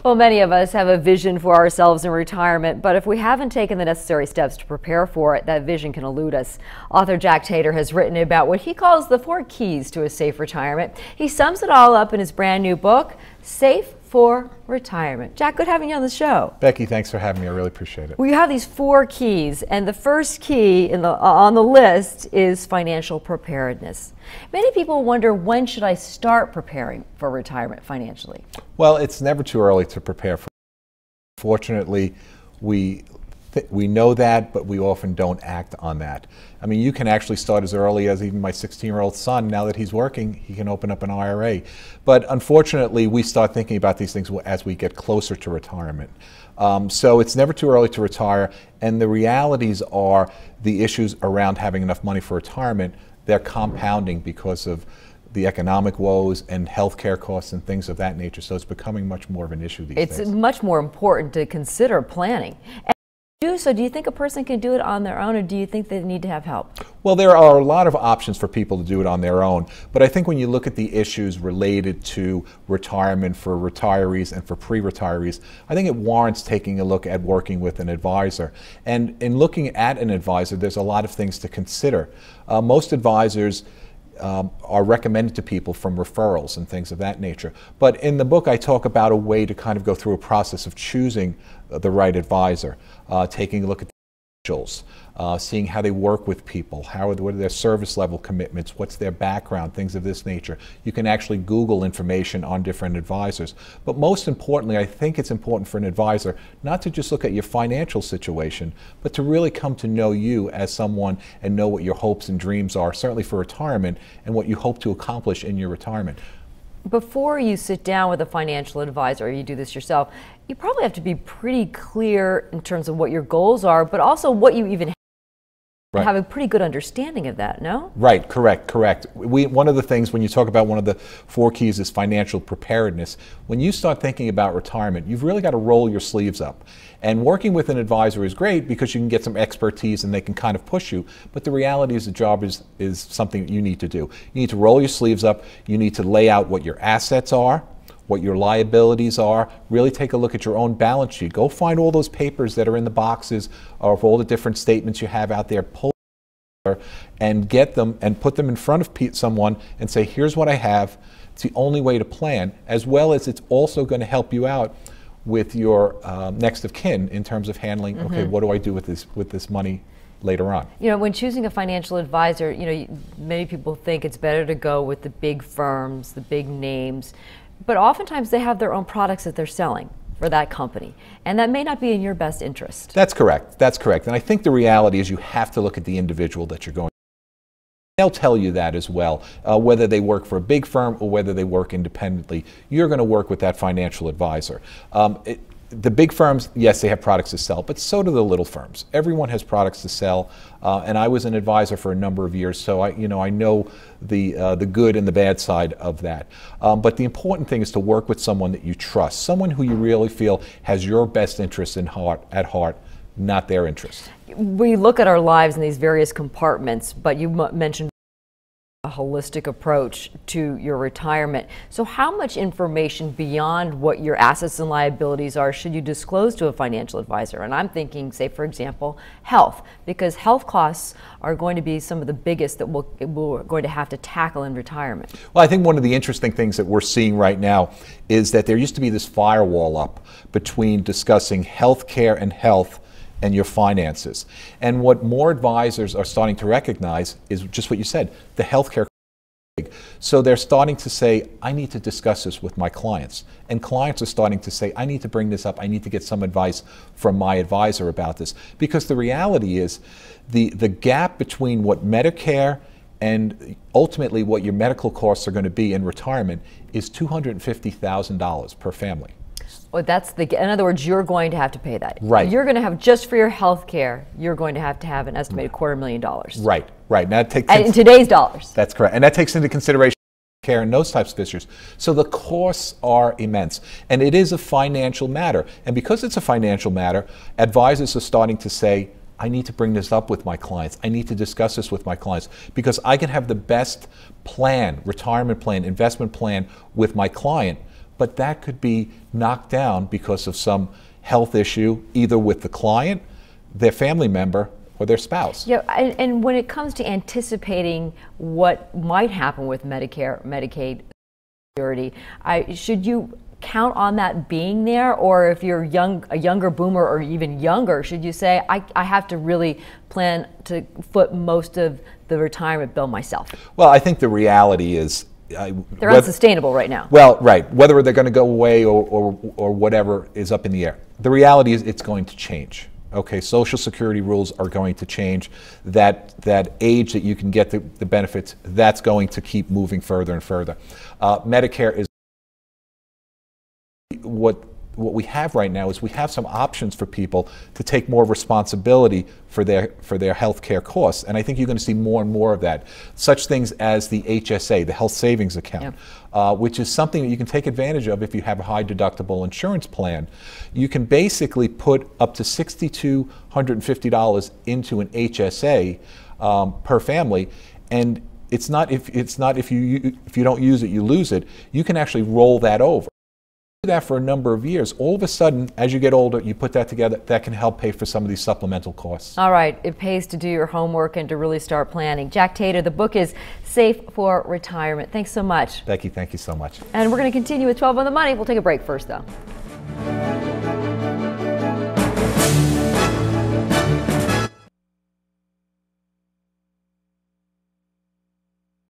Well, many of us have a vision for ourselves in retirement, but if we haven't taken the necessary steps to prepare for it, that vision can elude us. Author Jack Tatar has written about what he calls the 4 keys to a safe retirement. He sums it all up in his brand new book, Safe for Retirement. Jack, good having you on the show. Becky, thanks for having me. I really appreciate it. We have these 4 keys, and the first key on the list is financial preparedness. Many people wonder, when should I start preparing for retirement financially? Well, it's never too early to prepare for. Fortunately, we know that, but we often don't act on that. I mean, you can actually start as early as even my 16-year-old son. Now that he's working, he can open up an IRA. But unfortunately, we start thinking about these things as we get closer to retirement. So it's never too early to retire, and the realities are the issues around having enough money for retirement, they're compounding because of the economic woes and healthcare costs and things of that nature. So it's becoming much more of an issue these days. It's much more important to consider planning. So do you think a person can do it on their own, or do you think they need to have help? Well, there are a lot of options for people to do it on their own, but I think when you look at the issues related to retirement for retirees and for pre-retirees, I think it warrants taking a look at working with an advisor. And in looking at an advisor, there's a lot of things to consider. Most advisors are recommended to people from referrals and things of that nature. But in the book, I talk about a way to kind of go through a process of choosing the right advisor, taking a look at the individuals, seeing how they work with people, what are their service level commitments, what's their background, things of this nature. You can actually Google information on different advisors. But most importantly, I think it's important for an advisor not to just look at your financial situation, but to really come to know you as someone and know what your hopes and dreams are, certainly for retirement, and what you hope to accomplish in your retirement. Before you sit down with a financial advisor, or you do this yourself, you probably have to be pretty clear in terms of what your goals are, but also what you even Right. have a pretty good understanding of that, no? Right, correct. One of the things when you talk about one of the 4 keys is financial preparedness. When you start thinking about retirement, you've really got to roll your sleeves up. And working with an advisor is great because you can get some expertise and they can kind of push you, but the reality is the job is something that you need to do. You need to roll your sleeves up, you need to lay out what your assets are, what your liabilities are, really take a look at your own balance sheet. Go find all those papers that are in the boxes of all the different statements you have out there, pull and get them and put them in front of someone and say, here's what I have. It's the only way to plan, as well as it's also going to help you out with your next of kin in terms of handling, okay, what do I do with this money later on? You know, when choosing a financial advisor, you know, many people think it's better to go with the big firms, the big names, but oftentimes they have their own products that they're selling for that company, and that may not be in your best interest. That's correct. That's correct. And I think the reality is you have to look at the individual that you're going to. They'll tell you that as well, whether they work for a big firm or whether they work independently. You're going to work with that financial advisor. The big firms, yes, they have products to sell, but so do the little firms. Everyone has products to sell, and I was an advisor for a number of years, so I know the good and the bad side of that. But the important thing is to work with someone that you trust, someone who you really feel has your best interests at heart, not their interests. We look at our lives in these various compartments, but you mentioned a holistic approach to your retirement. So how much information beyond what your assets and liabilities are should you disclose to a financial advisor? And I'm thinking, say, for example, health, because health costs are going to be some of the biggest that we're going to have to tackle in retirement. Well, I think one of the interesting things that we're seeing right now is that there used to be this firewall up between discussing health care and health and your finances. And what more advisors are starting to recognize is just what you said, the healthcare. So they're starting to say, I need to discuss this with my clients. And clients are starting to say, I need to bring this up. I need to get some advice from my advisor about this. Because the reality is the gap between what Medicare and ultimately what your medical costs are going to be in retirement is $250,000 per family. Well, in other words, you're going to have to pay that. Right. You're going to have, just for your health care, you're going to have an estimated $250,000. Right. Now it takes in today's dollars. That's correct. And that takes into consideration care and those types of issues. So the costs are immense. And it is a financial matter. And because it's a financial matter, advisors are starting to say, I need to bring this up with my clients. I need to discuss this with my clients because I can have the best plan, retirement plan, investment plan with my client, but that could be knocked down because of some health issue, either with the client, their family member, or their spouse. Yeah, and when it comes to anticipating what might happen with Medicare, Medicaid, Security, should you count on that being there, or if you're a younger boomer or even younger, should you say, I have to really plan to foot most of the retirement bill myself? Well, I think the reality is they're unsustainable right now. Well, right. Whether they're going to go away or whatever is up in the air. The reality is it's going to change. Okay, Social Security rules are going to change. That age that you can get the benefits, that's going to keep moving further and further. Medicare is what we have right now is we have some options for people to take more responsibility for their health care costs, and I think you're going to see more and more of that. Such things as the HSA, the Health Savings Account, which is something that you can take advantage of if you have a high deductible insurance plan. You can basically put up to $6,250 into an HSA per family, and it's not if you don't use it, you lose it. You can actually roll that over. That for a number of years. All of a sudden, as you get older, you put that together, that can help pay for some of these supplemental costs. All right, it pays to do your homework and to really start planning. Jack Tatar, the book is Safe for Retirement. Thanks so much. Becky, thank you so much. And we're going to continue with 12 on the Money. We'll take a break first, though.